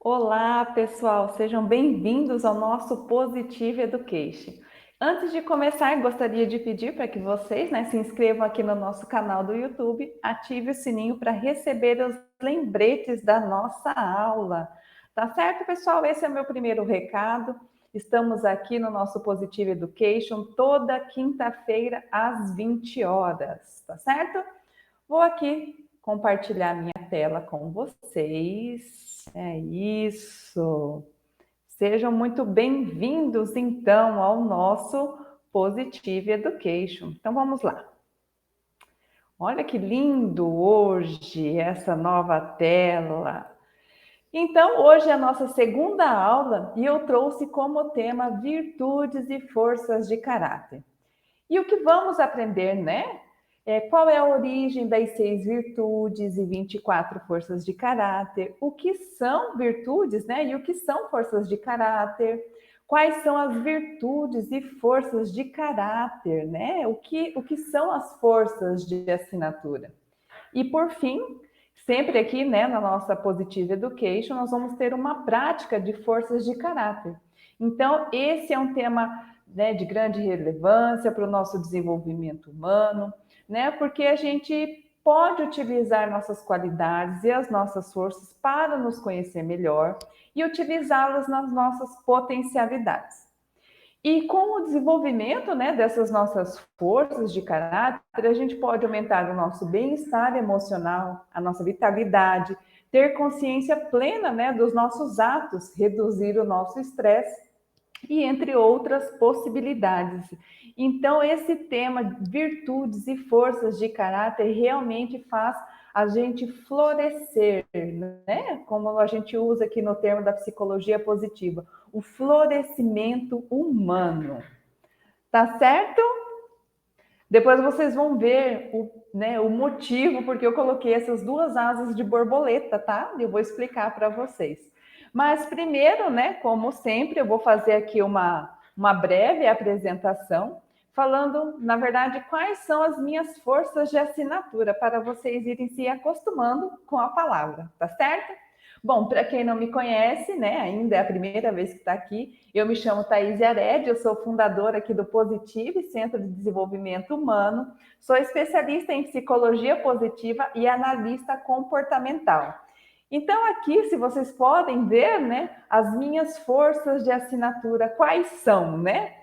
Olá, pessoal, sejam bem-vindos ao nosso Positive Education. Antes de começar, gostaria de pedir para que vocês, se inscrevam aqui no nosso canal do YouTube, ative o sininho para receber os lembretes da nossa aula. Tá certo, pessoal? Esse é o meu primeiro recado. Estamos aqui no nosso Positive Education toda quinta-feira às 20 horas, tá certo? Vou aqui compartilhar minha tela com vocês. É isso. Sejam muito bem-vindos, então, ao nosso Positive Education. Então, vamos lá. Olha que lindo hoje essa nova tela. Então, hoje é a nossa segunda aula e eu trouxe como tema virtudes e forças de caráter. E o que vamos aprender, né? Qual é a origem das 6 virtudes e 24 forças de caráter? O que são virtudes, né? E o que são forças de caráter? Quais são as virtudes e forças de caráter, né? O que são as forças de assinatura? E por fim, sempre aqui, né, na nossa Positive Education, nós vamos ter uma prática de forças de caráter. Então, esse é um tema, né, de grande relevância para o nosso desenvolvimento humano, né, porque a gente pode utilizar nossas qualidades e as nossas forças para nos conhecer melhor e utilizá-las nas nossas potencialidades. E com o desenvolvimento, né, dessas nossas forças de caráter, a gente pode aumentar o nosso bem-estar emocional, a nossa vitalidade, ter consciência plena, né, dos nossos atos, reduzir o nosso estresse e entre outras possibilidades. Então, esse tema, virtudes e forças de caráter, realmente faz a gente florescer, né? Como a gente usa aqui no termo da psicologia positiva, o florescimento humano. Tá certo? Depois vocês vão ver o motivo porque eu coloquei essas duas asas de borboleta, tá? Eu vou explicar para vocês. Mas primeiro, né, como sempre, eu vou fazer aqui uma breve apresentação, falando, na verdade, quais são as minhas forças de assinatura, para vocês irem se acostumando com a palavra, tá certo? Bom, para quem não me conhece, né, ainda é a primeira vez que está aqui, eu me chamo Thaís Yared, eu sou fundadora aqui do Positive, Centro de Desenvolvimento Humano, sou especialista em psicologia positiva e analista comportamental. Então, aqui, se vocês podem ver, né, as minhas forças de assinatura, quais são, né?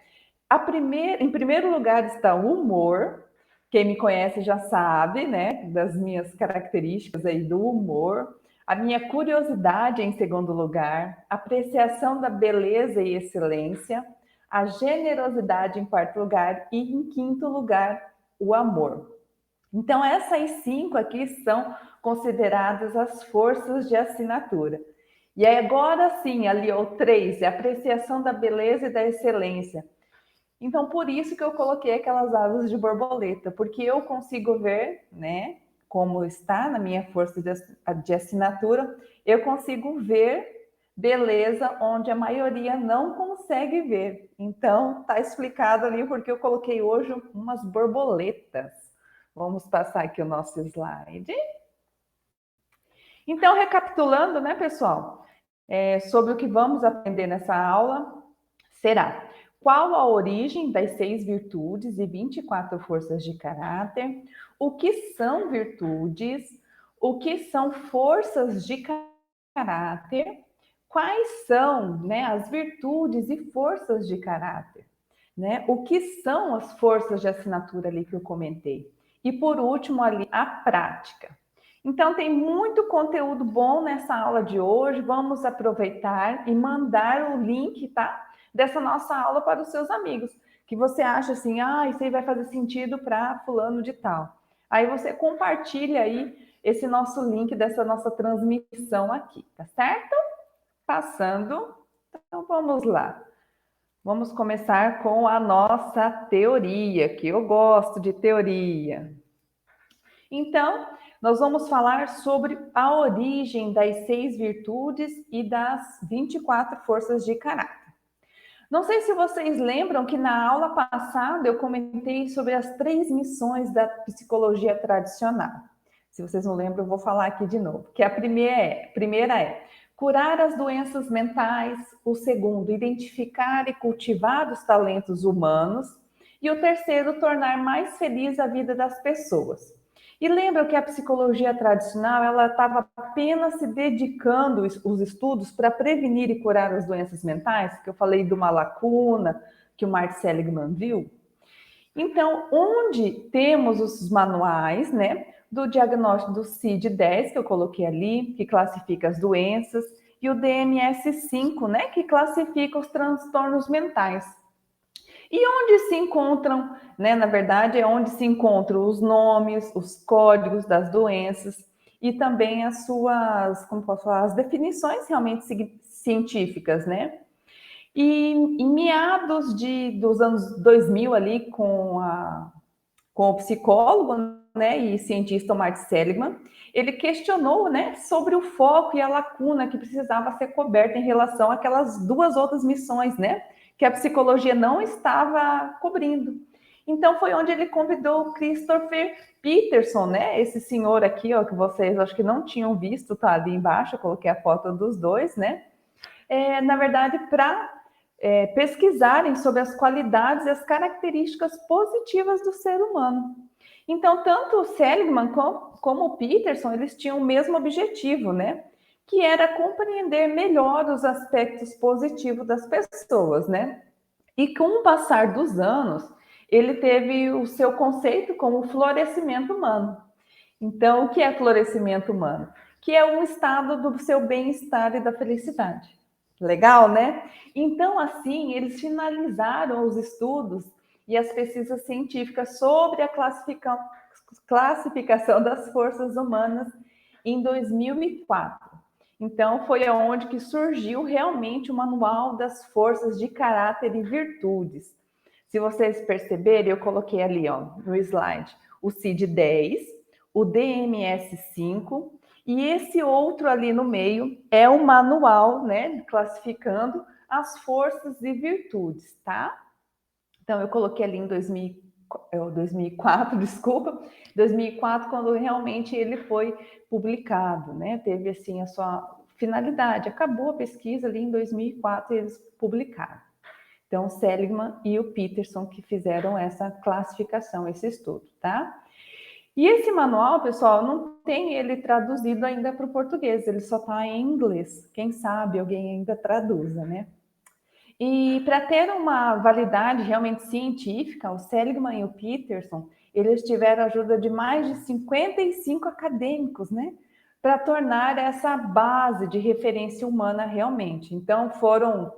Em primeiro lugar está o humor. Quem me conhece já sabe, né, das minhas características aí do humor. A minha curiosidade em segundo lugar, apreciação da beleza e excelência, a generosidade em quarto lugar e em quinto lugar, o amor. Então, essas 5 aqui são consideradas as forças de assinatura. E aí, agora sim, ali o 3, a apreciação da beleza e da excelência. Então, por isso que eu coloquei aquelas asas de borboleta, porque eu consigo ver, né, como está na minha força de assinatura, eu consigo ver beleza onde a maioria não consegue ver. Então, tá explicado ali porque eu coloquei hoje umas borboletas. Vamos passar aqui o nosso slide. Então, recapitulando, né, pessoal, sobre o que vamos aprender nessa aula, será: qual a origem das 6 virtudes e 24 forças de caráter? O que são virtudes? O que são forças de caráter? Quais são, né, as virtudes e forças de caráter? Né? O que são as forças de assinatura ali que eu comentei? E por último ali, a prática. Então tem muito conteúdo bom nessa aula de hoje. Vamos aproveitar e mandar o link, tá? Dessa nossa aula para os seus amigos, que você acha assim, isso aí vai fazer sentido para fulano de tal. Aí você compartilha aí esse nosso link dessa nossa transmissão aqui, tá certo? Passando. Então vamos lá. Vamos começar com a nossa teoria, que eu gosto de teoria. Então, nós vamos falar sobre a origem das 6 virtudes e das 24 forças de caráter. Não sei se vocês lembram que na aula passada eu comentei sobre as 3 missões da psicologia tradicional. Se vocês não lembram, eu vou falar aqui de novo. Que a primeira é curar as doenças mentais. O segundo, identificar e cultivar os talentos humanos. E o terceiro, tornar mais feliz a vida das pessoas. E lembra que a psicologia tradicional, ela estava apenas se dedicando os estudos para prevenir e curar as doenças mentais, que eu falei de uma lacuna que o Martin Seligman viu. Então, onde temos os manuais, né, do diagnóstico do CID-10, que eu coloquei ali, que classifica as doenças, e o DMS-5, né, que classifica os transtornos mentais. E onde se encontram, né, na verdade, é onde se encontram os nomes, os códigos das doenças e também as suas, como posso falar, as definições realmente científicas, né? E em meados dos anos 2000 ali, com o psicólogo, né, e cientista Martin Seligman, ele questionou, né, sobre o foco e a lacuna que precisava ser coberta em relação àquelas duas outras missões, né, que a psicologia não estava cobrindo. Então foi onde ele convidou o Christopher Peterson, né, esse senhor aqui, ó, que vocês acho que não tinham visto, tá ali embaixo, eu coloquei a foto dos dois, né, na verdade, para pesquisarem sobre as qualidades e as características positivas do ser humano. Então, tanto o Seligman como o Peterson, eles tinham o mesmo objetivo, né? Que era compreender melhor os aspectos positivos das pessoas, né? E com o passar dos anos, ele teve o seu conceito como florescimento humano. Então, o que é florescimento humano? Que é um estado do seu bem-estar e da felicidade. Legal, né? Então, assim, eles finalizaram os estudos e as pesquisas científicas sobre a classificação das forças humanas em 2004. Então, foi onde que surgiu realmente o Manual das Forças de Caráter e Virtudes. Se vocês perceberem, eu coloquei ali, ó, no slide, o CID-10, o DMS-5 e esse outro ali no meio é o manual, né, classificando as forças e virtudes, tá? Então, eu coloquei ali em 2004, desculpa, 2004, quando realmente ele foi publicado, né? Teve, assim, a sua finalidade. Acabou a pesquisa ali em 2004 e eles publicaram. Então, o Seligman e o Peterson que fizeram essa classificação, esse estudo, tá? E esse manual, pessoal, não tem ele traduzido ainda para o português, ele só está em inglês. Quem sabe alguém ainda traduza, né? E para ter uma validade realmente científica, o Seligman e o Peterson, eles tiveram a ajuda de mais de 55 acadêmicos, né? Para tornar essa base de referência humana realmente. Então, foram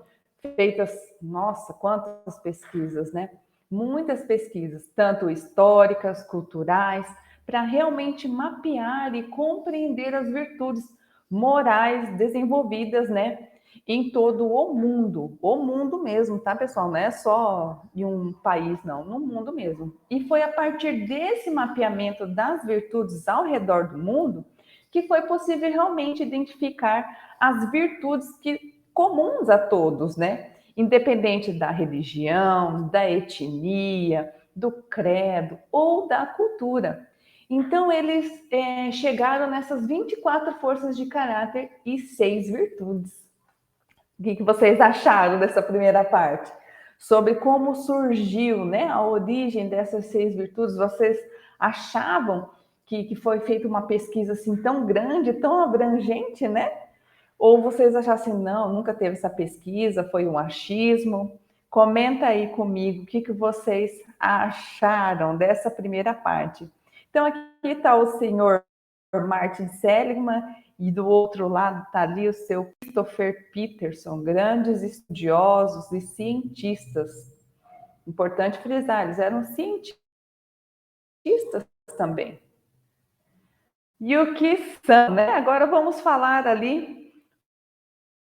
feitas, nossa, quantas pesquisas, né? Muitas pesquisas, tanto históricas, culturais, para realmente mapear e compreender as virtudes morais desenvolvidas, né, em todo o mundo mesmo, tá, pessoal? Não é só em um país, não, no mundo mesmo. E foi a partir desse mapeamento das virtudes ao redor do mundo que foi possível realmente identificar as virtudes comuns a todos, né? Independente da religião, da etnia, do credo ou da cultura. Então, eles chegaram nessas 24 forças de caráter e 6 virtudes. O que vocês acharam dessa primeira parte? Sobre como surgiu, né, a origem dessas 6 virtudes. Vocês achavam que foi feita uma pesquisa assim tão grande, tão abrangente, né? Ou vocês acharam assim, não, nunca teve essa pesquisa, foi um achismo? Comenta aí comigo o que vocês acharam dessa primeira parte. Então, aqui está o senhor Martin Seligman e do outro lado está ali o seu Christopher Peterson, grandes estudiosos e cientistas. Importante frisar, eles eram cientistas também. E o que são, né? Agora vamos falar ali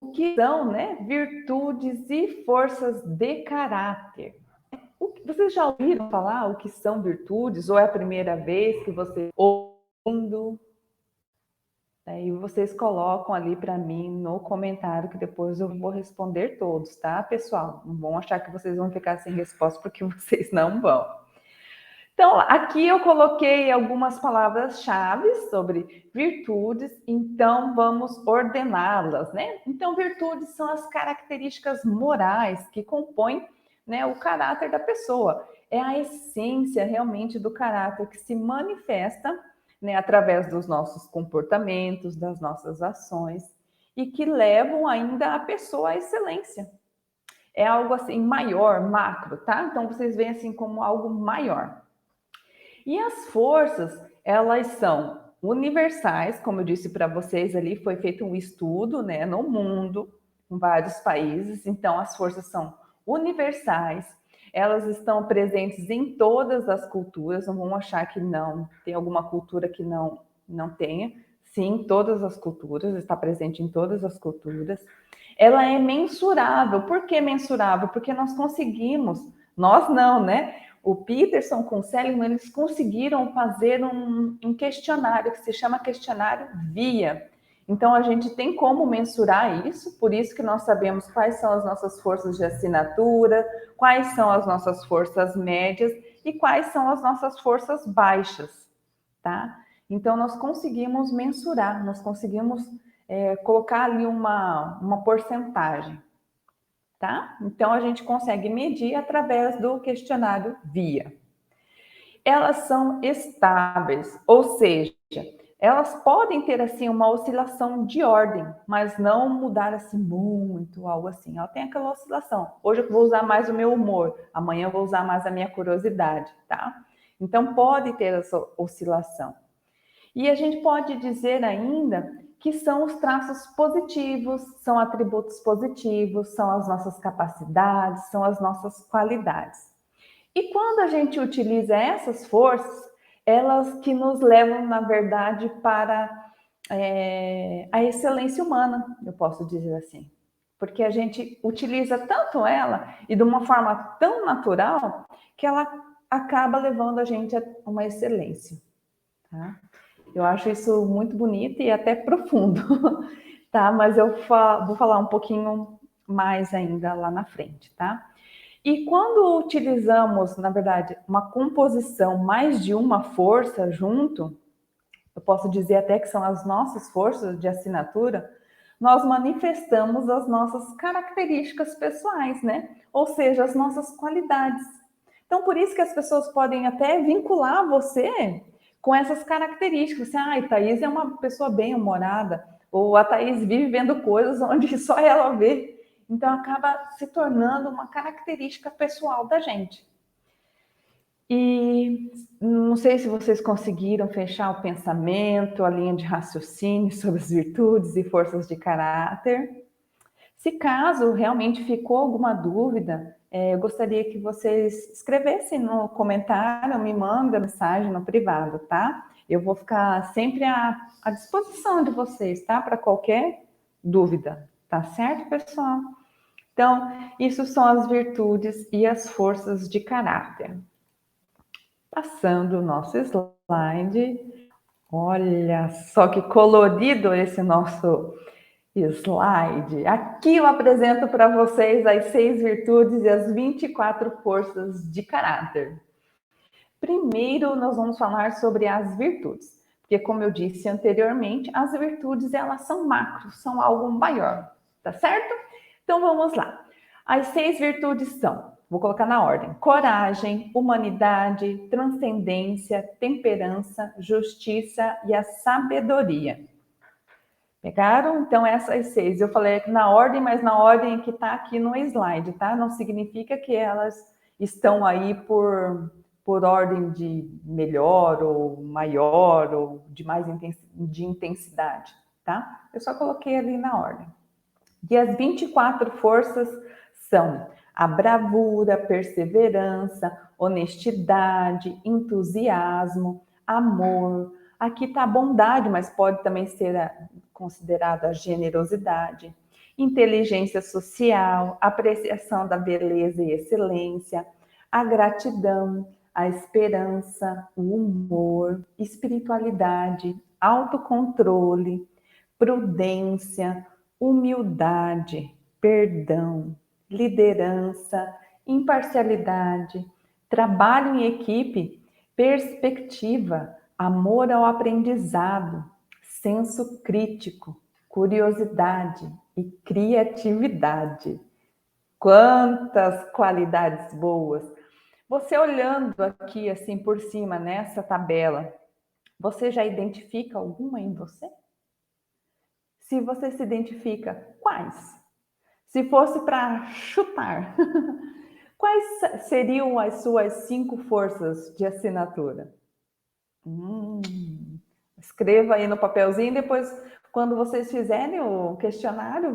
o que são, né, virtudes e forças de caráter. Vocês já ouviram falar o que são virtudes? Ou é a primeira vez que vocês ouvindo? E vocês colocam ali para mim no comentário, que depois eu vou responder todos, tá, pessoal? Não vão achar que vocês vão ficar sem resposta, porque vocês não vão. Então, aqui eu coloquei algumas palavras-chave sobre virtudes, então vamos ordená-las, né? Então, virtudes são as características morais que compõem, né, o caráter da pessoa. É a essência realmente do caráter que se manifesta, né, através dos nossos comportamentos, das nossas ações e que levam ainda a pessoa à excelência. É algo assim maior, macro, tá? Então vocês veem assim como algo maior. E as forças, elas são universais, como eu disse para vocês ali, foi feito um estudo, né, no mundo, em vários países, então as forças são universais, elas estão presentes em todas as culturas, não vão achar que não, tem alguma cultura que não tenha, sim, todas as culturas, está presente em todas as culturas. Ela é mensurável, por que mensurável? Porque nós conseguimos, nós não, né? O Peterson com o Seligman, eles conseguiram fazer um questionário que se chama questionário VIA. Então, a gente tem como mensurar isso, por isso que nós sabemos quais são as nossas forças de assinatura, quais são as nossas forças médias e quais são as nossas forças baixas, tá? Então, nós conseguimos mensurar, nós conseguimos colocar ali uma porcentagem. Tá? Então, a gente consegue medir através do questionário VIA. Elas são estáveis, ou seja, elas podem ter assim uma oscilação de ordem, mas não mudar assim muito, algo assim. Ela tem aquela oscilação. Hoje eu vou usar mais o meu humor, amanhã eu vou usar mais a minha curiosidade, tá? Então pode ter essa oscilação. E a gente pode dizer ainda que são os traços positivos, são atributos positivos, são as nossas capacidades, são as nossas qualidades. E quando a gente utiliza essas forças, elas que nos levam, na verdade, para a excelência humana, eu posso dizer assim. Porque a gente utiliza tanto ela e de uma forma tão natural que ela acaba levando a gente a uma excelência. Tá? Eu acho isso muito bonito e até profundo, tá? Mas eu vou falar um pouquinho mais ainda lá na frente, tá? E quando utilizamos, na verdade, uma composição mais de uma força junto, eu posso dizer até que são as nossas forças de assinatura, nós manifestamos as nossas características pessoais, né? Ou seja, as nossas qualidades. Então, por isso que as pessoas podem até vincular você com essas características. Assim, ah, a Thaís é uma pessoa bem-humorada, ou a Thaís vive vendo coisas onde só ela vê. Então, acaba se tornando uma característica pessoal da gente. E não sei se vocês conseguiram fechar o pensamento, a linha de raciocínio sobre as virtudes e forças de caráter. Se caso realmente ficou alguma dúvida, eu gostaria que vocês escrevessem no comentário, me mandem mensagem no privado, tá? Eu vou ficar sempre à disposição de vocês, tá? Para qualquer dúvida, tá certo, pessoal? Então, isso são as virtudes e as forças de caráter. Passando o nosso slide. Olha só que colorido esse nosso slide. Aqui eu apresento para vocês as 6 virtudes e as 24 forças de caráter. Primeiro, nós vamos falar sobre as virtudes, porque como eu disse anteriormente, as virtudes elas são macros, são algo maior, tá certo? Então vamos lá. As 6 virtudes são, vou colocar na ordem: coragem, humanidade, transcendência, temperança, justiça e a sabedoria. Pegaram? Então, essas 6. Eu falei na ordem, mas na ordem que está aqui no slide, tá? Não significa que elas estão aí por ordem de melhor ou maior ou de mais de intensidade, tá? Eu só coloquei ali na ordem. E as 24 forças são a bravura, perseverança, honestidade, entusiasmo, amor. Aqui está a bondade, mas pode também ser considerada a generosidade, inteligência social, apreciação da beleza e excelência, a gratidão, a esperança, o humor, espiritualidade, autocontrole, prudência, humildade, perdão, liderança, imparcialidade, trabalho em equipe, perspectiva, amor ao aprendizado, senso crítico, curiosidade e criatividade. Quantas qualidades boas! Você olhando aqui assim por cima nessa tabela, você já identifica alguma em você? Se você se identifica, quais? Se fosse para chutar, quais seriam as suas 5 forças de assinatura? Escreva aí no papelzinho, depois, quando vocês fizerem o questionário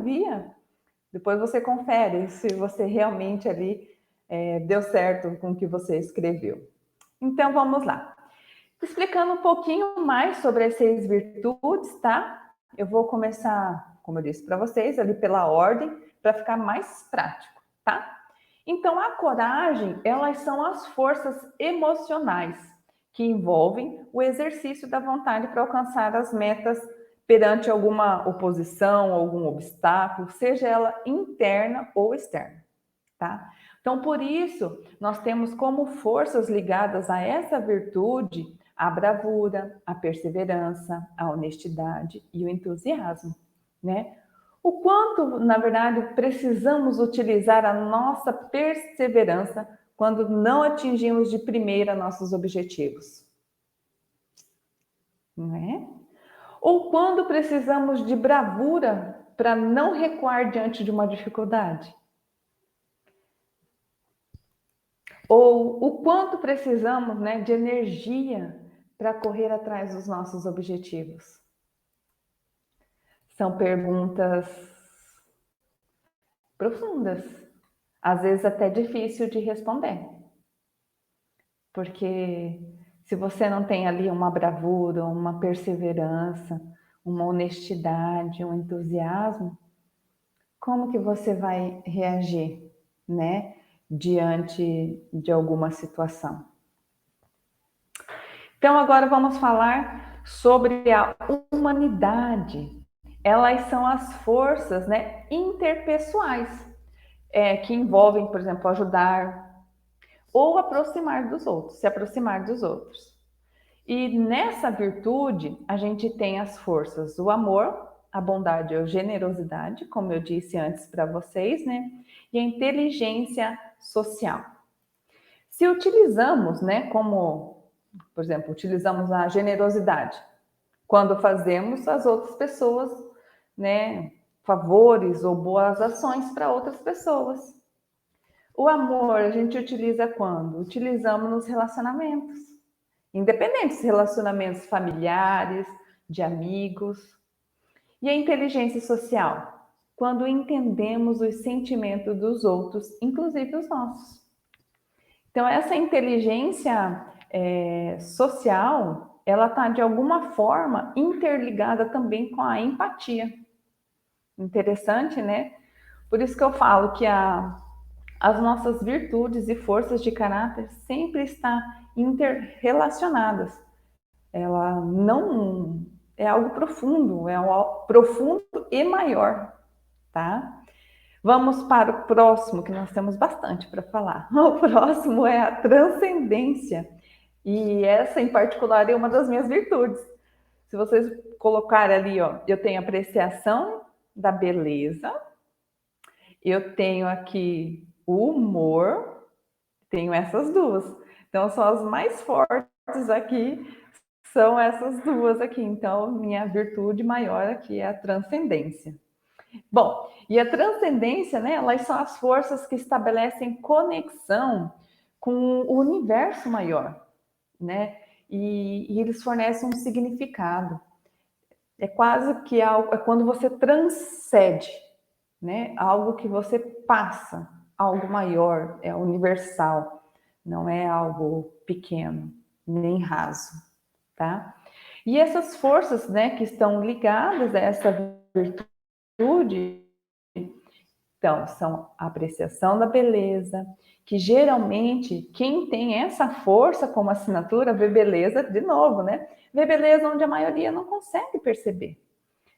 depois você confere se você realmente ali deu certo com o que você escreveu. Então, vamos lá. Explicando um pouquinho mais sobre as 6 virtudes, tá? Eu vou começar, como eu disse para vocês, ali pela ordem, para ficar mais prático, tá? Então, a coragem, elas são as forças emocionais que envolvem o exercício da vontade para alcançar as metas perante alguma oposição, algum obstáculo, seja ela interna ou externa, tá? Então, por isso, nós temos como forças ligadas a essa virtude a bravura, a perseverança, a honestidade e o entusiasmo, né? O quanto, na verdade, precisamos utilizar a nossa perseverança quando não atingimos de primeira nossos objetivos, não é? Ou quando precisamos de bravura para não recuar diante de uma dificuldade. Ou o quanto precisamos, né, de energia para correr atrás dos nossos objetivos. São perguntas profundas, às vezes até difícil de responder. Porque se você não tem ali uma bravura, uma perseverança, uma honestidade, um entusiasmo, como que você vai reagir, né, diante de alguma situação? Então, agora vamos falar sobre a humanidade. Elas são as forças, né, interpessoais, que envolvem, por exemplo, ajudar ou aproximar dos outros, se aproximar dos outros. E nessa virtude, a gente tem as forças do amor, a bondade e a generosidade, como eu disse antes para vocês, né? E a inteligência social. Se utilizamos, né, como, por exemplo, utilizamos a generosidade quando fazemos as outras pessoas, né, favores ou boas ações para outras pessoas. O amor a gente utiliza quando? Utilizamos nos relacionamentos, independentes relacionamentos familiares, de amigos. E a inteligência social? Quando entendemos os sentimentos dos outros, inclusive os nossos. Então, essa inteligência social, ela está, de alguma forma, interligada também com a empatia. Interessante, né? Por isso que eu falo que as nossas virtudes e forças de caráter sempre estão interrelacionadas. Ela não é algo profundo, é algo profundo e maior, tá? Vamos para o próximo, que nós temos bastante para falar. O próximo é a transcendência. E essa, em particular, é uma das minhas virtudes. Se vocês colocarem ali, ó, eu tenho apreciação da beleza, eu tenho aqui o humor, tenho essas duas. Então, são as mais fortes aqui, são essas duas aqui. Então, minha virtude maior aqui é a transcendência. Bom, e a transcendência, né, elas são as forças que estabelecem conexão com o universo maior, né? E eles fornecem um significado. É quase que algo, é quando você transcende, né? Algo que você passa, algo maior, é universal, não é algo pequeno, nem raso, tá? E essas forças, né, que estão ligadas a essa virtude, então, são a apreciação da beleza, que geralmente quem tem essa força como assinatura vê beleza, de novo, né? Vê beleza onde a maioria não consegue perceber.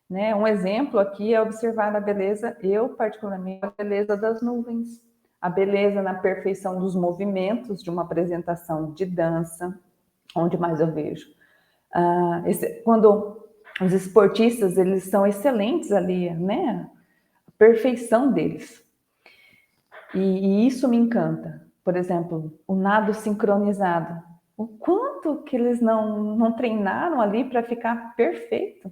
Né? Um exemplo aqui é observar a beleza, eu particularmente, a beleza das nuvens, a beleza na perfeição dos movimentos de uma apresentação de dança, Onde mais eu vejo? Quando os esportistas, eles são excelentes ali, né? A perfeição deles. E isso me encanta. Por exemplo, o nado sincronizado. O quanto que eles não treinaram ali para ficar perfeito,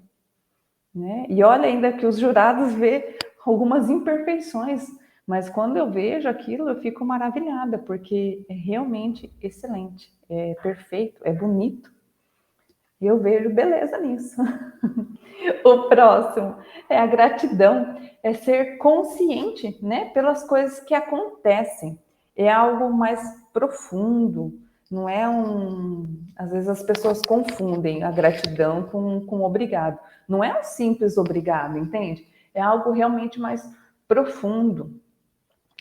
né? E olha ainda que os jurados vê algumas imperfeições, mas quando eu vejo aquilo, eu fico maravilhada, porque é realmente excelente, é perfeito, é bonito. E eu vejo beleza nisso. O próximo é a gratidão, é ser consciente, né, pelas coisas que acontecem. É algo mais profundo, não é Às vezes as pessoas confundem a gratidão com obrigado. Não é um simples obrigado, entende? É algo realmente mais profundo.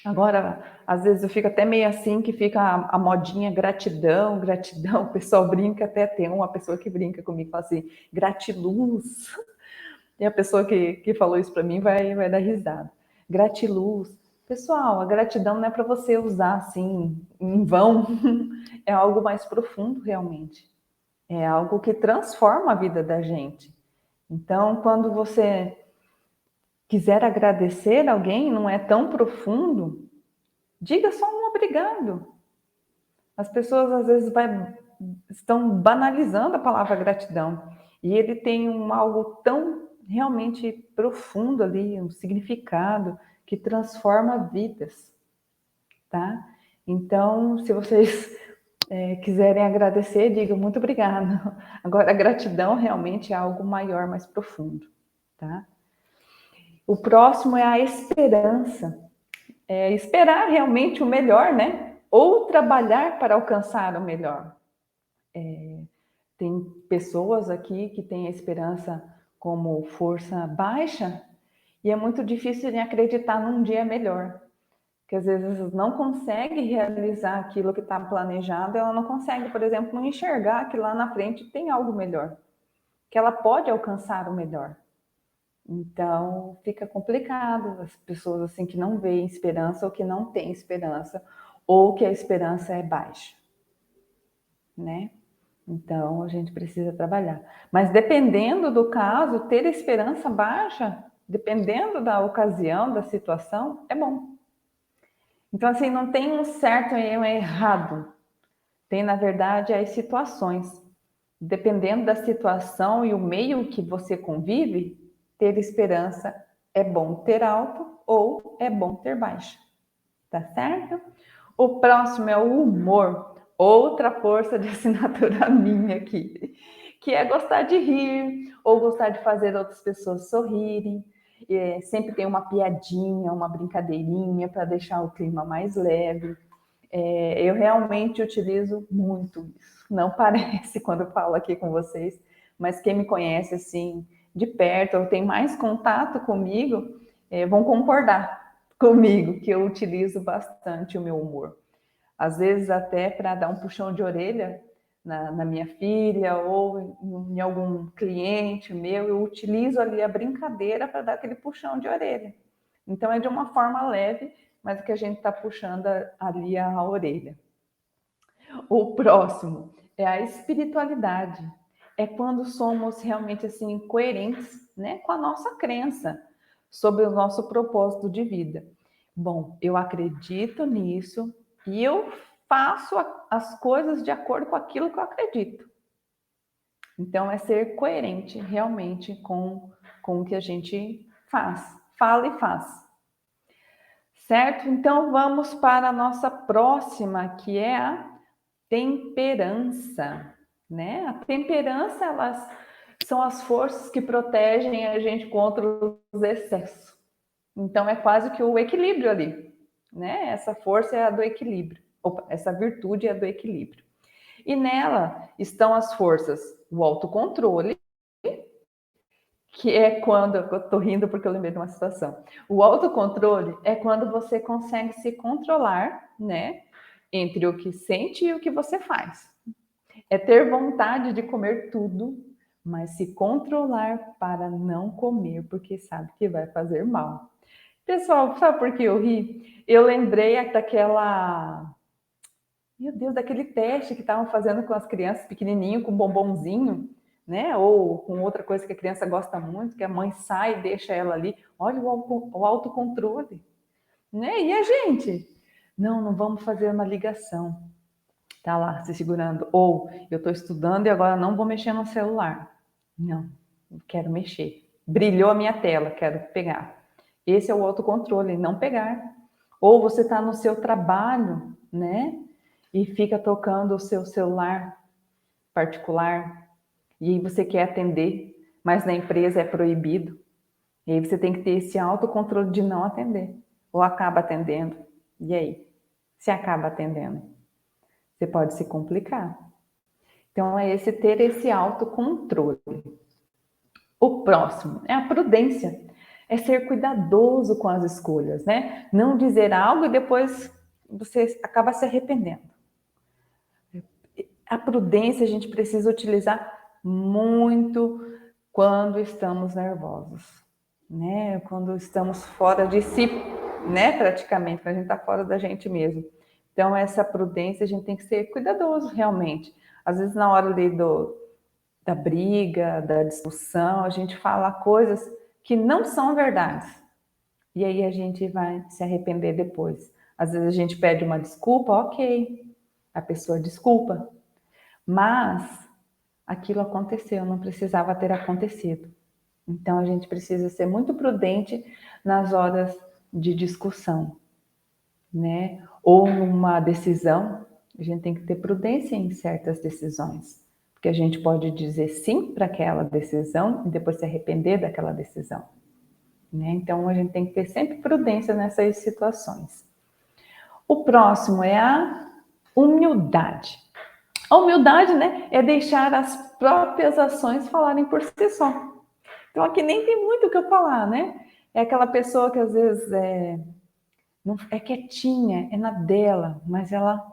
Agora, às vezes eu fico até meio assim, que fica a modinha gratidão, gratidão. O pessoal brinca, até tem uma pessoa que brinca comigo, fala assim, gratiluz. E a pessoa que falou isso para mim vai dar risada. Gratiluz. Pessoal, a gratidão não é para você usar assim em vão. É algo mais profundo realmente. É algo que transforma a vida da gente. Então, quando você quiser agradecer alguém, não é tão profundo, diga só um obrigado. As pessoas às vezes estão banalizando a palavra gratidão. E ele tem algo tão realmente profundo ali, um significado que transforma vidas, tá? Então, se vocês quiserem agradecer, digam muito obrigado. Agora, a gratidão realmente é algo maior, mais profundo, tá? O próximo é a esperança. É esperar realmente o melhor, né? Ou trabalhar para alcançar o melhor. Tem pessoas aqui que têm a esperança como força baixa e é muito difícil de acreditar num dia melhor. Porque às vezes não consegue realizar aquilo que está planejado, ela não consegue, por exemplo, não enxergar que lá na frente tem algo melhor, que ela pode alcançar o melhor. Então fica complicado as pessoas assim que não veem esperança ou que não têm esperança ou que a esperança é baixa, né? Então a gente precisa trabalhar. Mas dependendo do caso, ter esperança baixa, dependendo da ocasião, da situação, é bom. Então assim, não tem um certo e um errado. Tem, na verdade, as situações. Dependendo da situação e o meio que você convive, ter esperança é bom ter alto ou é bom ter baixo. Tá certo? O próximo é o humor, outra força de assinatura minha aqui, que é gostar de rir ou gostar de fazer outras pessoas sorrirem. Sempre tem uma piadinha, uma brincadeirinha para deixar o clima mais leve. Eu realmente utilizo muito isso. Não parece quando eu falo aqui com vocês, mas quem me conhece assim de perto ou tem mais contato comigo, vão concordar comigo que eu utilizo bastante o meu humor. Às vezes até para dar um puxão de orelha na minha filha ou em algum cliente meu, eu utilizo ali a brincadeira para dar aquele puxão de orelha. Então é de uma forma leve, mas que a gente está puxando ali a orelha. O próximo é a espiritualidade. É quando somos realmente assim coerentes, né, com a nossa crença sobre o nosso propósito de vida. Bom, eu acredito nisso e eu faço as coisas de acordo com aquilo que eu acredito. Então é ser coerente realmente com o que a gente faz, fala e faz. Certo? Então vamos para a nossa próxima, que é a temperança, né? A temperança, elas são as forças que protegem a gente contra os excessos. Então é quase que o equilíbrio ali, né? Essa força é a do equilíbrio. Opa, essa virtude é a do equilíbrio. E nela estão as forças, o autocontrole, que é quando, eu tô rindo porque eu lembrei de uma situação. O autocontrole é quando você consegue se controlar, né? Entre o que sente e o que você faz. É ter vontade de comer tudo, mas se controlar para não comer, porque sabe que vai fazer mal. Pessoal, sabe por que eu ri? Eu lembrei daquela Meu Deus, daquele teste que estavam fazendo com as crianças pequenininho, com bombonzinho, né? Ou com outra coisa que a criança gosta muito, que a mãe sai e deixa ela ali. Olha o autocontrole, né? E a gente? Não, não vamos fazer uma ligação. Tá lá se segurando. Ou eu estou estudando e agora não vou mexer no celular. Não, quero mexer. Brilhou a minha tela, quero pegar. Esse é o autocontrole, não pegar. Ou você está no seu trabalho, né? E fica tocando o seu celular particular. E aí você quer atender, mas na empresa é proibido. E aí você tem que ter esse autocontrole de não atender. Ou acaba atendendo. E aí? Se acaba atendendo, você pode se complicar. Então, é ter esse autocontrole. O próximo é a prudência. É ser cuidadoso com as escolhas, né? Não dizer algo e depois você acaba se arrependendo. A prudência a gente precisa utilizar muito quando estamos nervosos, né? Quando estamos fora de si, né? Praticamente, quando a gente está fora da gente mesmo. Então, essa prudência a gente tem que ser cuidadoso realmente. Às vezes, na hora ali da briga, da discussão, a gente fala coisas que não são verdades. E aí a gente vai se arrepender depois. Às vezes a gente pede uma desculpa, ok, a pessoa desculpa, mas aquilo aconteceu, não precisava ter acontecido. Então a gente precisa ser muito prudente nas horas de discussão, né? Ou numa decisão, a gente tem que ter prudência em certas decisões, porque a gente pode dizer sim para aquela decisão e depois se arrepender daquela decisão, né? Então a gente tem que ter sempre prudência nessas situações. O próximo é a humildade. A humildade, né, é deixar as próprias ações falarem por si só. Então aqui nem tem muito o que eu falar, né? É aquela pessoa que às vezes não, é quietinha, é na dela, mas ela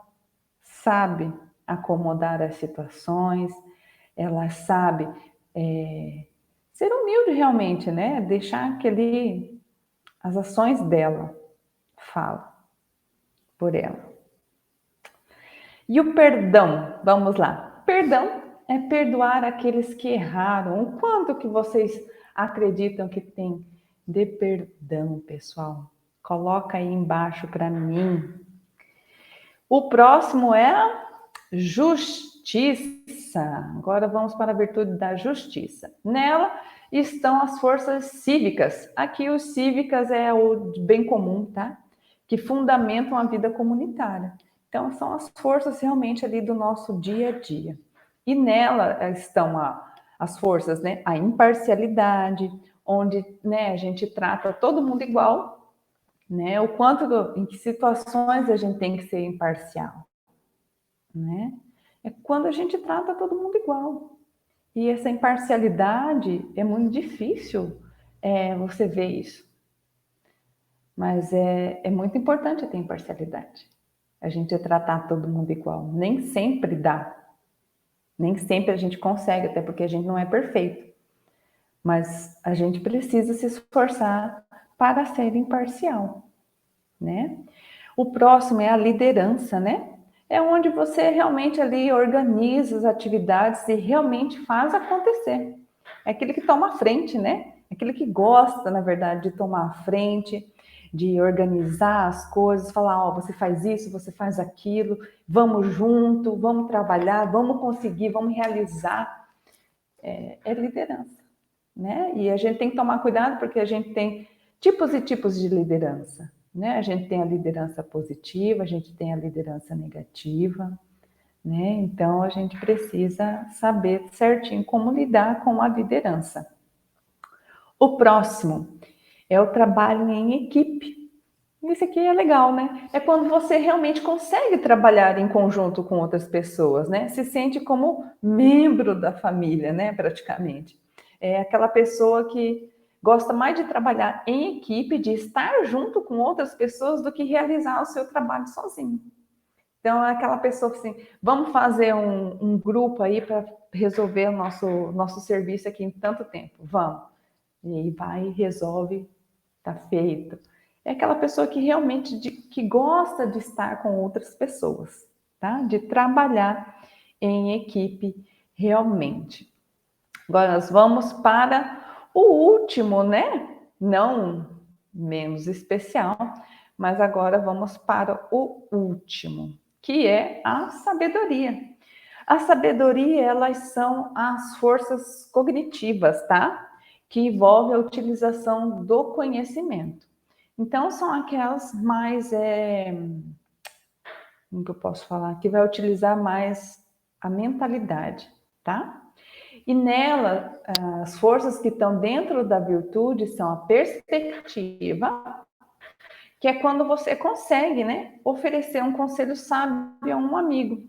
sabe acomodar as situações, ela sabe ser humilde realmente, né? Deixar que as ações dela falam por ela. E o perdão, vamos lá. Perdão é perdoar aqueles que erraram. O quanto que vocês acreditam que tem de perdão, pessoal? Coloca aí embaixo para mim. O próximo é a justiça. Agora vamos para a virtude da justiça. Nela estão as forças cívicas. Aqui os cívicas é o bem comum, tá? Que fundamentam a vida comunitária. Então são as forças realmente ali do nosso dia a dia. E nela estão as forças, né? A imparcialidade, onde, né, a gente trata todo mundo igual, né? O quanto, em que situações a gente tem que ser imparcial, né? É quando a gente trata todo mundo igual. E essa imparcialidade é muito difícil você ver isso. Mas é muito importante ter imparcialidade. A gente tratar todo mundo igual. Nem sempre dá. Nem sempre a gente consegue, até porque a gente não é perfeito. Mas a gente precisa se esforçar para ser imparcial, né? O próximo é a liderança, né? É onde você realmente ali organiza as atividades e realmente faz acontecer. É aquele que toma a frente, né? É aquele que gosta, na verdade, de tomar a frente, de organizar as coisas, falar, ó, você faz isso, você faz aquilo, vamos junto, vamos trabalhar, vamos conseguir, vamos realizar. É liderança, né? E a gente tem que tomar cuidado porque a gente tem tipos e tipos de liderança, né? A gente tem a liderança positiva, a gente tem a liderança negativa, né? Então a gente precisa saber certinho como lidar com a liderança. O próximo é o trabalho em equipe. Isso aqui é legal, né? É quando você realmente consegue trabalhar em conjunto com outras pessoas, né? Se sente como membro da família, né? Praticamente. É aquela pessoa que gosta mais de trabalhar em equipe, de estar junto com outras pessoas, do que realizar o seu trabalho sozinho. Então, é aquela pessoa assim, vamos fazer um grupo aí para resolver o nosso serviço aqui em tanto tempo. Vamos. E aí vai e resolve, tá feito. É aquela pessoa que realmente que gosta de estar com outras pessoas, tá? De trabalhar em equipe realmente. Agora nós vamos para o último, né? Não menos especial, mas agora vamos para o último, que é a sabedoria. A sabedoria, elas são as forças cognitivas, tá? Que envolvem a utilização do conhecimento. Então, são aquelas mais, como que eu posso falar? Que vai utilizar mais a mentalidade, tá? E nela, as forças que estão dentro da virtude são a perspectiva, que é quando você consegue, né, oferecer um conselho sábio a um amigo.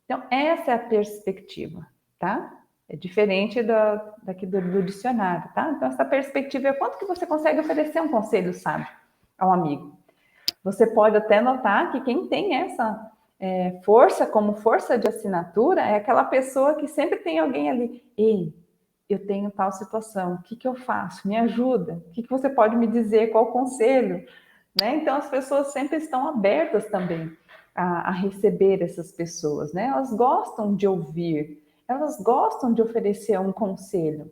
Então, essa é a perspectiva, tá? É diferente daqui do dicionário, tá? Então, essa perspectiva é quanto que você consegue oferecer um conselho sábio a um amigo. Você pode até notar que quem tem essa força como força de assinatura é aquela pessoa que sempre tem alguém ali. Ei, eu tenho tal situação, o que, que eu faço? Me ajuda. O que, que você pode me dizer? Qual o conselho? Né? Então, as pessoas sempre estão abertas também a receber essas pessoas. Né? Elas gostam de ouvir, elas gostam de oferecer um conselho.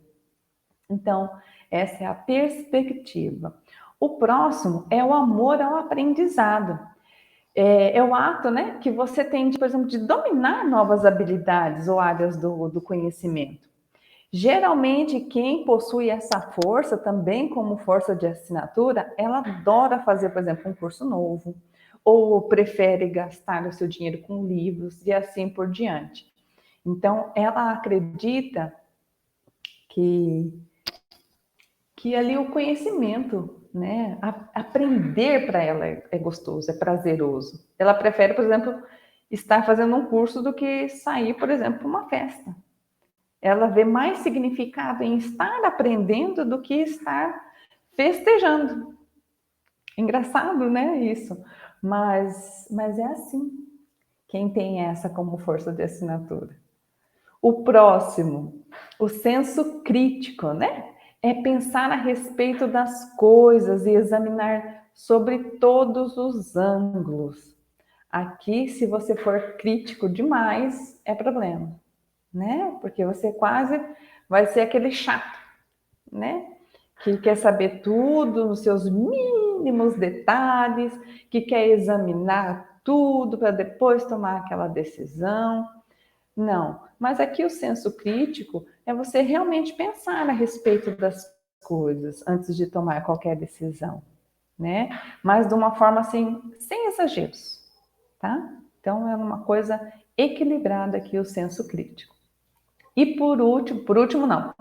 Então, essa é a perspectiva. O próximo é o amor ao aprendizado. É o ato, né, que você tem, por exemplo, de dominar novas habilidades ou áreas do conhecimento. Geralmente, quem possui essa força, também como força de assinatura, ela adora fazer, por exemplo, um curso novo, ou prefere gastar o seu dinheiro com livros e assim por diante. Então, ela acredita que ali o conhecimento, né? Aprender para ela é gostoso, é prazeroso. Ela prefere, por exemplo, estar fazendo um curso do que sair, por exemplo, para uma festa. Ela vê mais significado em estar aprendendo do que estar festejando. Engraçado, né? Isso. Mas é assim. Quem tem essa como força de assinatura? O próximo, o senso crítico, né? É pensar a respeito das coisas e examinar sobre todos os ângulos. Aqui, se você for crítico demais, é problema, né? Porque você quase vai ser aquele chato, né? Que quer saber tudo nos seus mínimos detalhes, que quer examinar tudo para depois tomar aquela decisão. Não, mas aqui o senso crítico é você realmente pensar a respeito das coisas antes de tomar qualquer decisão, né? Mas de uma forma assim, sem exageros, tá? Então é uma coisa equilibrada aqui o senso crítico. E por último não,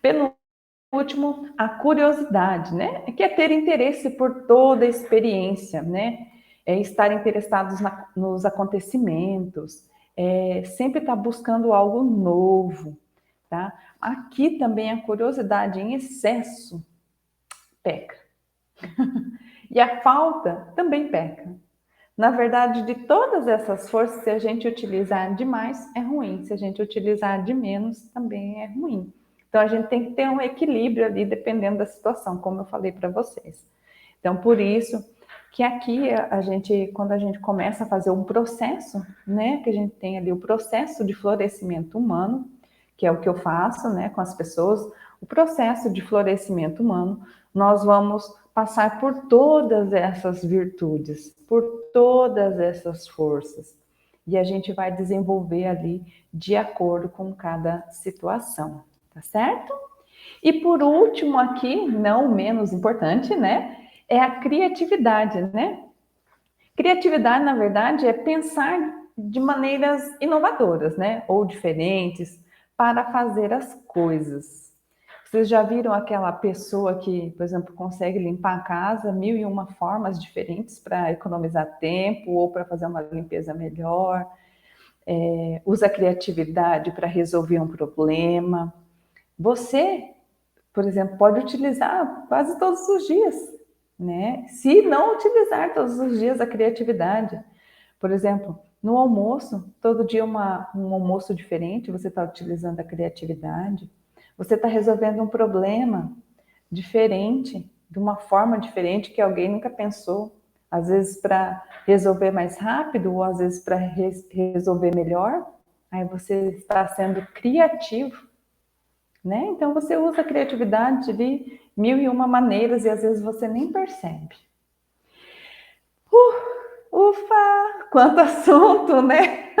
penúltimo, a curiosidade, né? Que é ter interesse por toda a experiência, né? É estar interessados nos acontecimentos, sempre estar buscando algo novo, tá? Aqui também a curiosidade em excesso peca. E a falta também peca. Na verdade, de todas essas forças, se a gente utilizar demais, é ruim. Se a gente utilizar de menos, também é ruim. Então, a gente tem que ter um equilíbrio ali, dependendo da situação, como eu falei para vocês. Então, por isso que aqui quando a gente começa a fazer um processo, né, que a gente tem ali o processo de florescimento humano, que é o que eu faço, né, com as pessoas, o processo de florescimento humano, nós vamos passar por todas essas virtudes, por todas essas forças, e a gente vai desenvolver ali de acordo com cada situação, tá certo? E por último aqui, não menos importante, né, é a criatividade, né? Criatividade, na verdade, é pensar de maneiras inovadoras, né? Ou diferentes para fazer as coisas. Vocês já viram aquela pessoa que, por exemplo, consegue limpar a casa mil e uma formas diferentes para economizar tempo ou para fazer uma limpeza melhor? Usa a criatividade para resolver um problema. Você, por exemplo, pode utilizar quase todos os dias, né? Se não utilizar todos os dias a criatividade. Por exemplo, no almoço, todo dia um almoço diferente, você está utilizando a criatividade. Você está resolvendo um problema diferente, de uma forma diferente que alguém nunca pensou. às vezes para resolver mais rápido, ou às vezes para resolver melhor. Aí você está sendo criativo, né? Então você usa a criatividade de mil e uma maneiras e às vezes você nem percebe. Ufa, quanto assunto, né?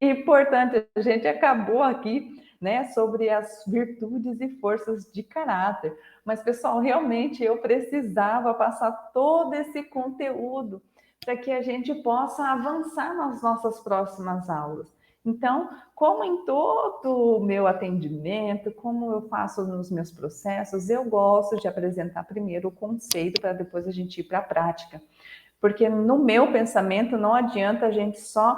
Importante, a gente acabou aqui, né, sobre as virtudes e forças de caráter. Mas, pessoal, realmente eu precisava passar todo esse conteúdo para que a gente possa avançar nas nossas próximas aulas. Então, como em todo o meu atendimento, como eu faço nos meus processos, eu gosto de apresentar primeiro o conceito para depois a gente ir para a prática. Porque no meu pensamento não adianta a gente só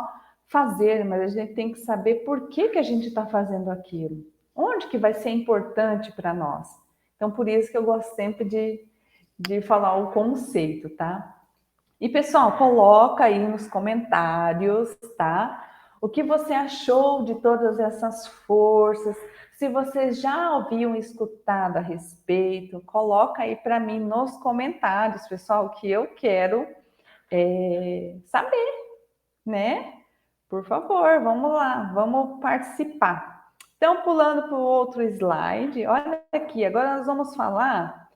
fazer, mas a gente tem que saber por que a gente está fazendo aquilo. Onde que vai ser importante para nós. Então, por isso que eu gosto sempre de falar o conceito, tá? E, pessoal, coloca aí nos comentários, tá? O que você achou de todas essas forças? Se você já ouviu escutado a respeito, coloca aí para mim nos comentários, pessoal, que eu quero saber, né? Por favor, vamos lá, vamos participar. Então, pulando para o outro slide, olha aqui, agora nós vamos falar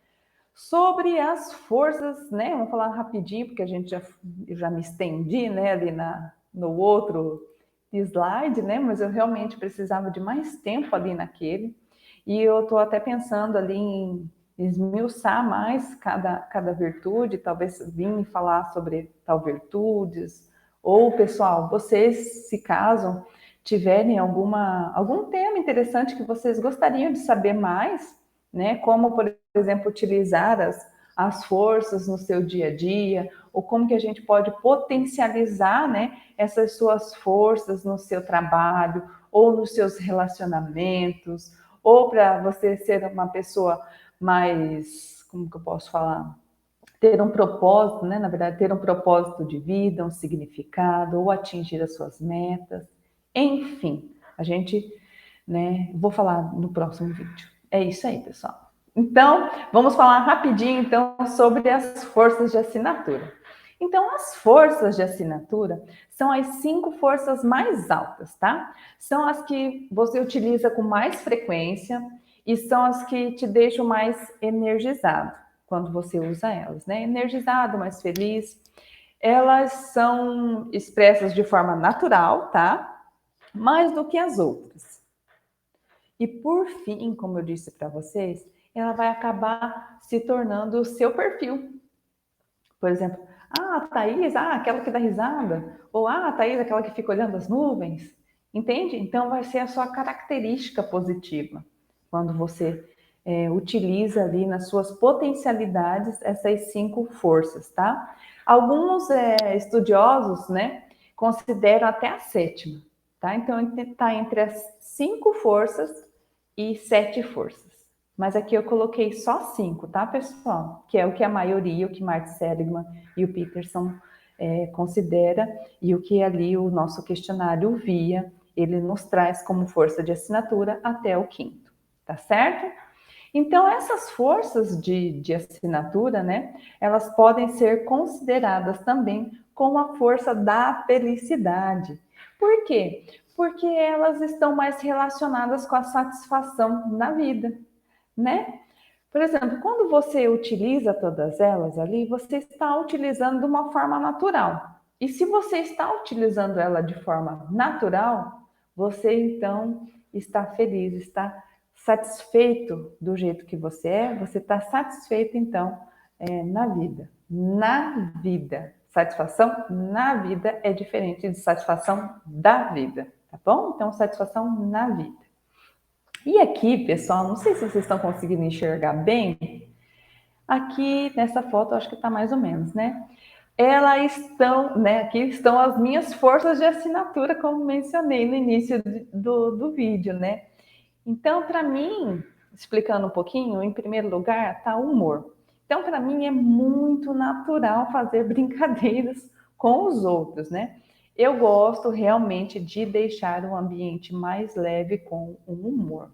sobre as forças, né? Vamos falar rapidinho, porque a gente já me estendi, né, ali no outro slide, né? Mas eu realmente precisava de mais tempo ali naquele. E eu estou até pensando ali em esmiuçar mais cada virtude, talvez vir falar sobre tal virtudes. Ou, pessoal, vocês, se caso tiverem algum tema interessante que vocês gostariam de saber mais, né? Como, por exemplo, utilizar as forças no seu dia a dia, ou como que a gente pode potencializar, né, essas suas forças no seu trabalho, ou nos seus relacionamentos, ou para você ser uma pessoa mais, como que eu posso falar? Ter um propósito, né? Na verdade, ter um propósito de vida, um significado, ou atingir as suas metas. Enfim, a gente, né? Vou falar no próximo vídeo. É isso aí, pessoal. Então, vamos falar rapidinho, então, sobre as forças de assinatura. Então, as forças de assinatura são as 5 forças mais altas, tá? São as que você utiliza com mais frequência e são as que te deixam mais energizado quando você usa elas, né? Energizado, mais feliz. Elas são expressas de forma natural, tá? Mais do que as outras. E por fim, como eu disse para vocês, ela vai acabar se tornando o seu perfil. Por exemplo, Thaís, aquela que dá risada. Ou, Thaís, aquela que fica olhando as nuvens. Entende? Então, vai ser a sua característica positiva. Quando você utiliza ali nas suas potencialidades essas 5 forças, tá? Alguns estudiosos, né, consideram até a 7ª, tá? Então, está entre as 5 forças e 7 forças. Mas aqui eu coloquei só 5, tá, pessoal? Que é o que a maioria, o que Martin Seligman e o Peterson considera, e o que ali o nosso questionário VIA, ele nos traz como força de assinatura até o 5º, tá certo? Então, essas forças de assinatura, né, elas podem ser consideradas também como a força da felicidade. Por quê? Porque elas estão mais relacionadas com a satisfação na vida, né? Por exemplo, quando você utiliza todas elas ali, você está utilizando de uma forma natural. E se você está utilizando ela de forma natural, você então está feliz, está satisfeito do jeito que você está satisfeito então na vida. Na vida. Satisfação na vida é diferente de satisfação da vida, tá bom? Então, satisfação na vida. E aqui, pessoal, não sei se vocês estão conseguindo enxergar bem. Aqui nessa foto, acho que está mais ou menos, né? Elas estão, né? Aqui estão as minhas forças de assinatura, como mencionei no início do vídeo, né? Então, para mim, explicando um pouquinho, em primeiro lugar está o humor. Então, para mim é muito natural fazer brincadeiras com os outros, né? Eu gosto realmente de deixar o ambiente mais leve com o humor.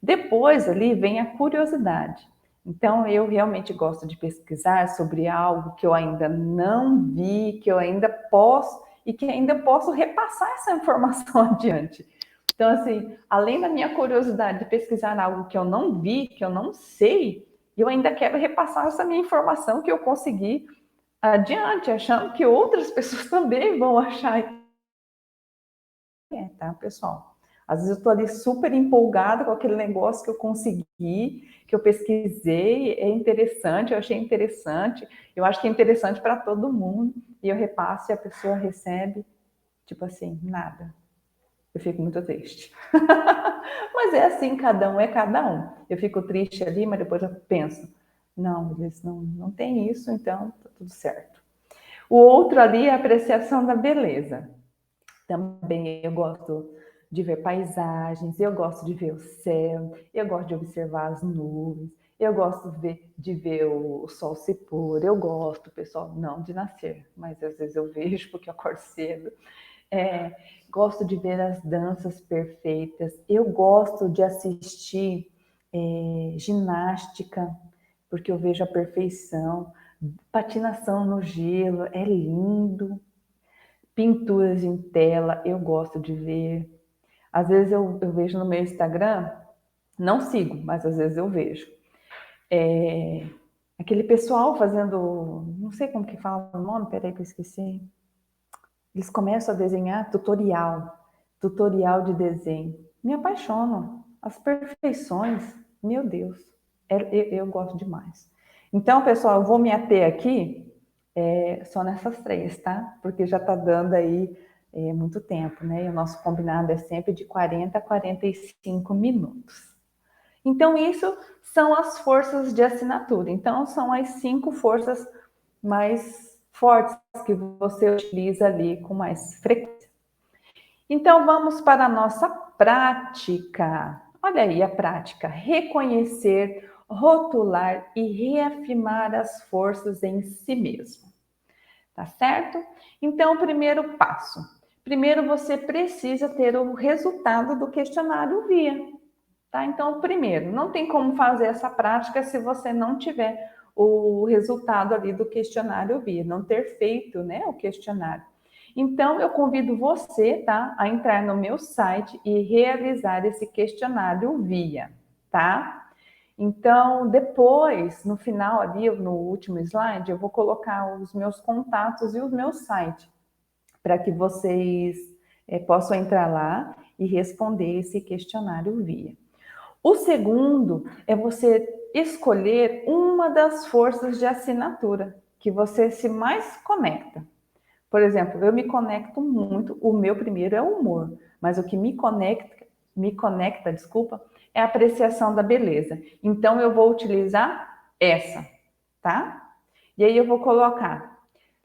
Depois ali vem a curiosidade. Então, eu realmente gosto de pesquisar sobre algo que eu ainda não vi, que eu ainda posso e que ainda posso repassar essa informação adiante. Então, assim, além da minha curiosidade de pesquisar algo que eu não vi, que eu não sei, eu ainda quero repassar essa minha informação que eu consegui adiante, achando que outras pessoas também vão achar. Tá, pessoal? Às vezes eu estou ali super empolgada com aquele negócio que eu consegui, que eu pesquisei, é interessante, eu achei interessante, eu acho que é interessante para todo mundo, e eu repasso e a pessoa recebe, tipo assim, nada. Eu fico muito triste. Mas é assim, cada um é cada um. Eu fico triste ali, mas depois eu penso, não, eles não têm isso, então tá tudo certo. O outro ali é a apreciação da beleza. Também eu gosto de ver paisagens, eu gosto de ver o céu, eu gosto de observar as nuvens, eu gosto de ver o sol se pôr, eu gosto, pessoal, não de nascer, mas às vezes eu vejo porque eu acordo cedo. É, gosto de ver as danças perfeitas, eu gosto de assistir ginástica, porque eu vejo a perfeição, patinação no gelo, é lindo, pinturas em tela, eu gosto de ver. Às vezes eu vejo no meu Instagram, não sigo, mas às vezes eu vejo. Aquele pessoal fazendo, não sei como que fala o nome, peraí que eu esqueci. Eles começam a desenhar tutorial de desenho. Me apaixono. As perfeições, meu Deus, eu gosto demais. Então, pessoal, eu vou me ater aqui só nessas três, tá? Porque já tá dando aí muito tempo, né? E o nosso combinado é sempre de 40 a 45 minutos. Então, isso são as forças de assinatura. Então, são as 5 forças mais fortes que você utiliza ali com mais frequência. Então, vamos para a nossa prática. Olha aí a prática: reconhecer, rotular e reafirmar as forças em si mesmo. Tá certo? Então, o primeiro passo. Primeiro, você precisa ter o resultado do questionário VIA. Tá? Então, primeiro, não tem como fazer essa prática se você não tiver o resultado ali do questionário VIA, não ter feito, né, o questionário. Então, eu convido você, tá, a entrar no meu site e realizar esse questionário VIA, tá? Então, depois, no final ali, no último slide, eu vou colocar os meus contatos e o meu site, para que vocês possam entrar lá e responder esse questionário VIA. O segundo é você escolher uma das forças de assinatura que você se mais conecta. Por exemplo, eu me conecto muito, o meu primeiro é o humor, mas o que me conecta, desculpa, é a apreciação da beleza. Então eu vou utilizar essa, tá? E aí eu vou colocar,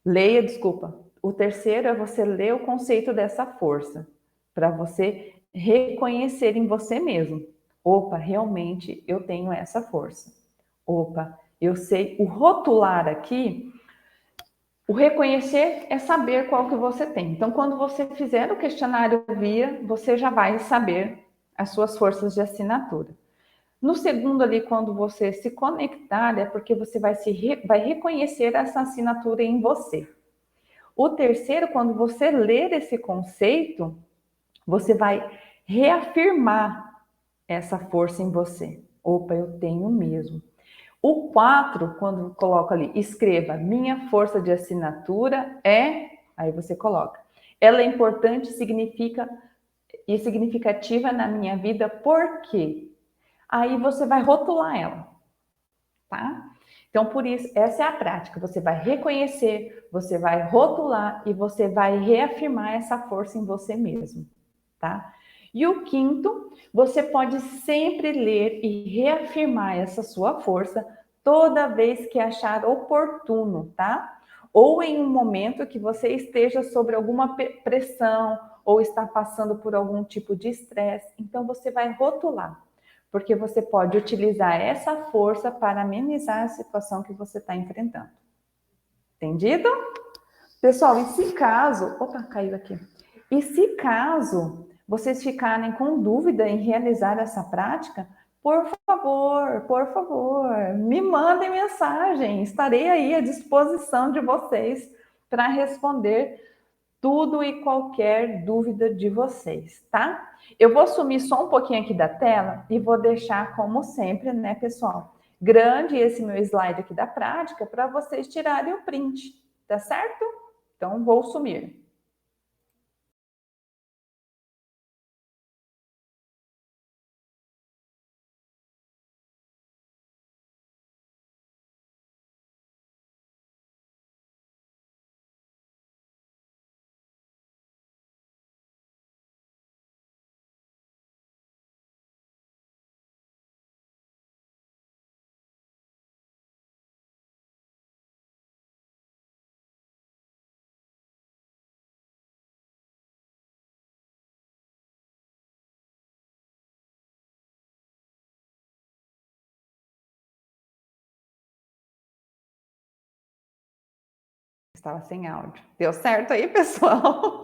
leia, desculpa. O terceiro é você ler o conceito dessa força, para você reconhecer em você mesmo. Opa, realmente eu tenho essa força. Opa, eu sei. O rotular aqui, o reconhecer é saber qual que você tem. Então, quando você fizer o questionário VIA, você já vai saber as suas forças de assinatura. No segundo ali, quando você se conectar, é porque você vai reconhecer essa assinatura em você. O terceiro, quando você ler esse conceito, você vai reafirmar essa força em você. Opa, eu tenho mesmo. O 4, quando coloca ali, escreva, minha força de assinatura é, aí você coloca, ela é importante e significativa na minha vida, por quê? Aí você vai rotular ela, tá? Então, por isso, essa é a prática. Você vai reconhecer, você vai rotular e você vai reafirmar essa força em você mesmo, tá? E o quinto, você pode sempre ler e reafirmar essa sua força toda vez que achar oportuno, tá? Ou em um momento que você esteja sobre alguma pressão ou está passando por algum tipo de estresse. Então, você vai rotular, porque você pode utilizar essa força para amenizar a situação que você está enfrentando. Entendido? Pessoal, e se caso... Opa, caiu aqui. E se caso vocês ficarem com dúvida em realizar essa prática, por favor, me mandem mensagem. Estarei aí à disposição de vocês para responder tudo e qualquer dúvida de vocês, tá? Eu vou sumir só um pouquinho aqui da tela e vou deixar, como sempre, né, pessoal, grande esse meu slide aqui da prática para vocês tirarem o print, tá certo? Então, vou sumir. Estava sem áudio. Deu certo aí, pessoal?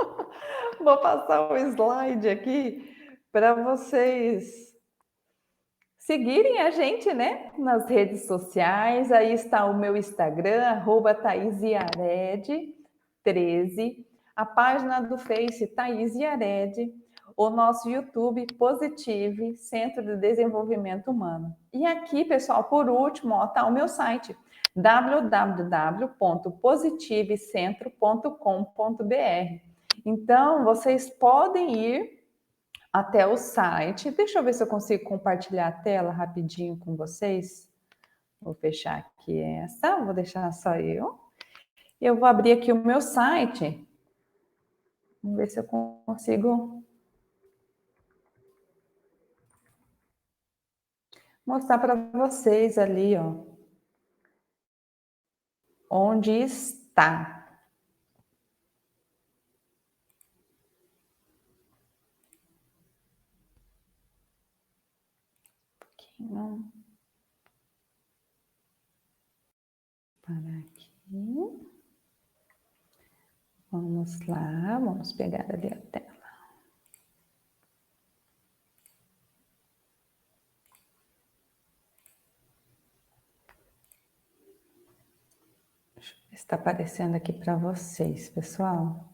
Vou passar o slide aqui para vocês seguirem a gente, né, nas redes sociais. Aí está o meu Instagram, @ThaísYared13, a página do Face Thaís Yared, o nosso YouTube Positive, Centro de Desenvolvimento Humano. E aqui, pessoal, por último, ó, tá o meu site, www.positivecentro.com.br. Então, vocês podem ir até o site. Deixa eu ver se eu consigo compartilhar a tela rapidinho com vocês. Vou fechar aqui essa, vou deixar só eu. Eu vou abrir aqui o meu site. Vamos ver se eu consigo mostrar para vocês ali, ó, onde está. Não. Para aqui. Vamos lá, vamos pegar ali a tela. Deixa eu ver se está aparecendo aqui para vocês, pessoal.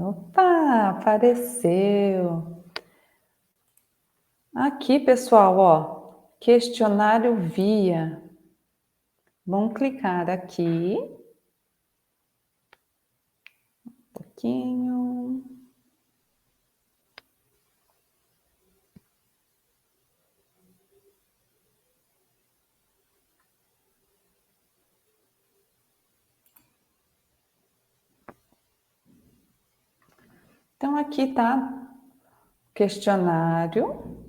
Opa, apareceu. Aqui, pessoal, ó, questionário via. Vamos clicar aqui. Um pouquinho. Então, aqui tá o questionário.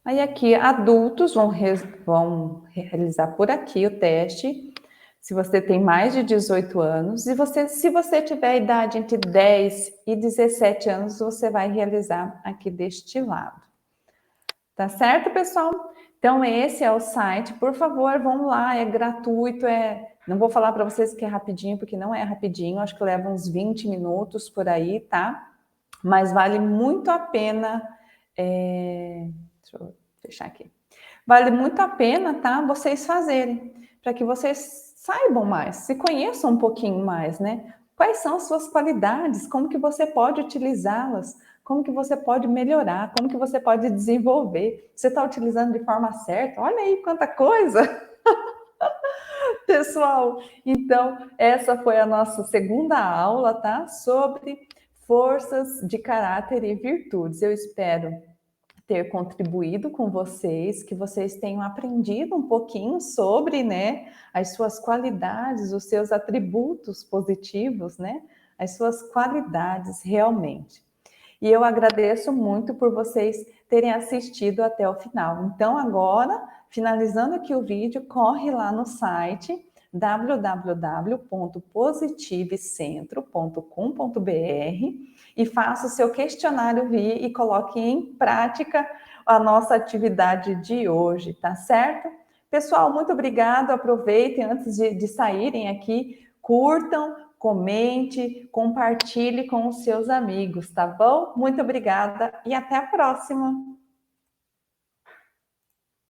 Aí, aqui, adultos vão realizar por aqui o teste. Se você tem mais de 18 anos, e se você tiver a idade entre 10 e 17 anos, você vai realizar aqui deste lado. Tá certo, pessoal? Então, esse é o site. Por favor, vão lá, é gratuito. Não vou falar para vocês que é rapidinho, porque não é rapidinho. Acho que leva uns 20 minutos por aí, tá? Mas vale muito a pena. Deixa eu fechar aqui. Vale muito a pena, tá? Vocês fazerem, para que vocês saibam mais, se conheçam um pouquinho mais, né? Quais são as suas qualidades, como que você pode utilizá-las, como que você pode melhorar, como que você pode desenvolver. Você está utilizando de forma certa? Olha aí quanta coisa! Pessoal, então essa foi a nossa segunda aula, tá? Sobre forças de caráter e virtudes. Eu espero ter contribuído com vocês, que vocês tenham aprendido um pouquinho sobre, né, as suas qualidades, os seus atributos positivos, né, as suas qualidades realmente. E eu agradeço muito por vocês terem assistido até o final. Então, agora, finalizando aqui o vídeo, corre lá no site www.positivecentro.com.br e faça o seu questionário via e coloque em prática a nossa atividade de hoje, tá certo? Pessoal, muito obrigado. Aproveitem antes de saírem aqui, curtam, comente, compartilhe com os seus amigos, tá bom? Muito obrigada e até a próxima!